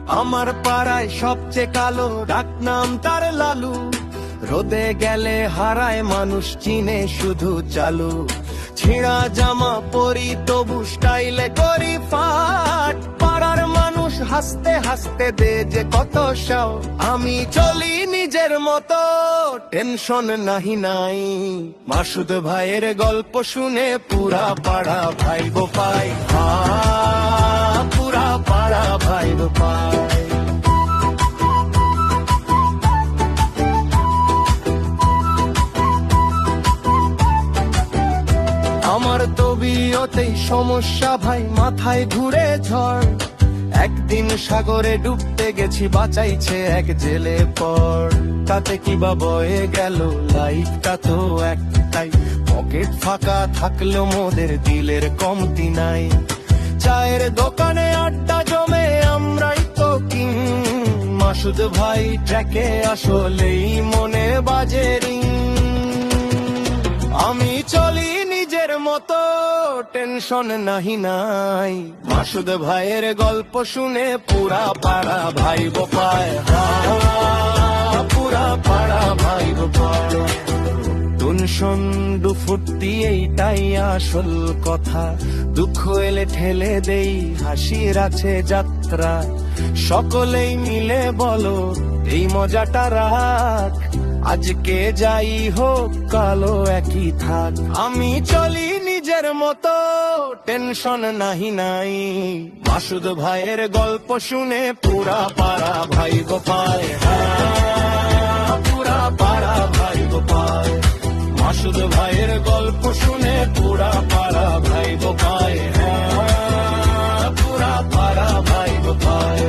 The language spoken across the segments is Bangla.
আমার পাড়ায় সবচেয়ে কালো, ডাকনাম তার লালু। রোদে গেলে হারায় মানুষ, চিনে শুধু চালু। ছিঁড়া জামা পরি তবু স্টাইলে করি ফাট। পাড়ার মানুষ হাসতে হাসতে দে যে কত সাও। আমি চলি নিজের মতো, টেনশন নাহি নাই। মাসুদ ভাইয়ের গল্প শুনে পুরা পাড়া ভাইবো পাই। পুরা পাড়া ভাইবো পাই। আমার তবিয়তেই সমস্যা ভাই, মাথায় ঘুরে ঝড়। একদিন সাগরে ডুবতে গেছি, বাঁচাইছে এক জেলে পর। তাতে কি বা বয়ে গেল, লাইফটা তো একটাই। পকেট ফাঁকা থাকলেও মোদের দিলের কমতি নাই। চায়ের দোকানে আড্ডা জমে, আমরাই তো কিং। মাসুদ ভাই ট্র্যাকে আসলেই মনে বাজে রিং। আমি চলি নিজের মতো, টেনশন নাহি নাই। মাসুদ ভাইয়ের গল্প শুনে পুরা পাড়া ভাইবো পায়। পুরা পাড়া ভাইবো পায়। টেনশন ফুর্তি এইটাই আসল কথা। দুঃখ এলে ঠেলে দেই, হাসির আছে যাত্রা। সকলেই মিলে বলো এই মজাটা রাখ। আজকে যাই হোক কালো একই থাক। আমি চলি নিজের মতো, টেনশন নাহি নাই। মাসুদ ভাইয়ের গল্প শুনে পুরা পাড়া ভাইবো পায়। পুরা পাড়া ভাইবো পায়। মাসুদ ভাইয়ের গল্প শুনে পুরা পাড়া ভাইবো পায়। পুরা পাড়া ভাইবো পায়।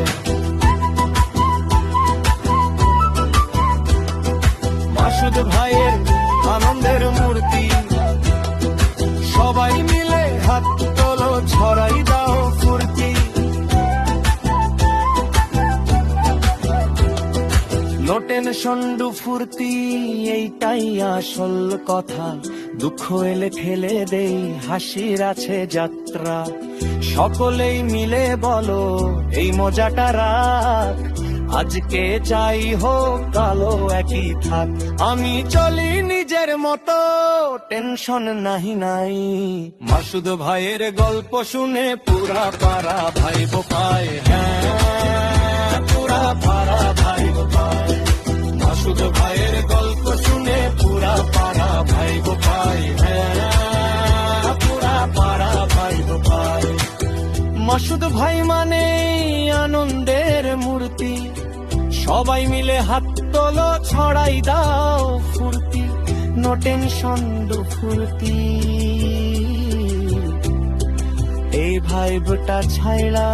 মাসুদ ভাইয়ের আনন্দের মূর্তি, সবাই মিলে হাত তোলো, ছড়াই দাও ফুর্তি। নো টেনশন ফুর্তি এইটাই আসল কথা। দুঃখ এলে ঠেলে দেই, হাসির আছে যাত্রা। সকলেই মিলে বলো এই মজাটা রাখ। আজকে যাই হোক কালো একই থাক। আমি চলি নিজের মতো, টেনশন নাহি নাই। মাসুদ ভাইয়ের গল্প শুনে পুরা পাড়া ভাইবো পায়। পুরা পাড়া ভাইবো পায়। মাসুদ ভাইয়ের গল্প শুনে পুরা পাড়া ভাইবো পায়। পুরা পাড়া ভাইবো পায়। মাসুদ ভাই মানে আনন্দের মূর্তি, সবাই মিলে হাত তোলো, ছড়াই দাও ফুর্তি। নো টেনশন ফুর্তি এই ভাইবটা ছাইড়া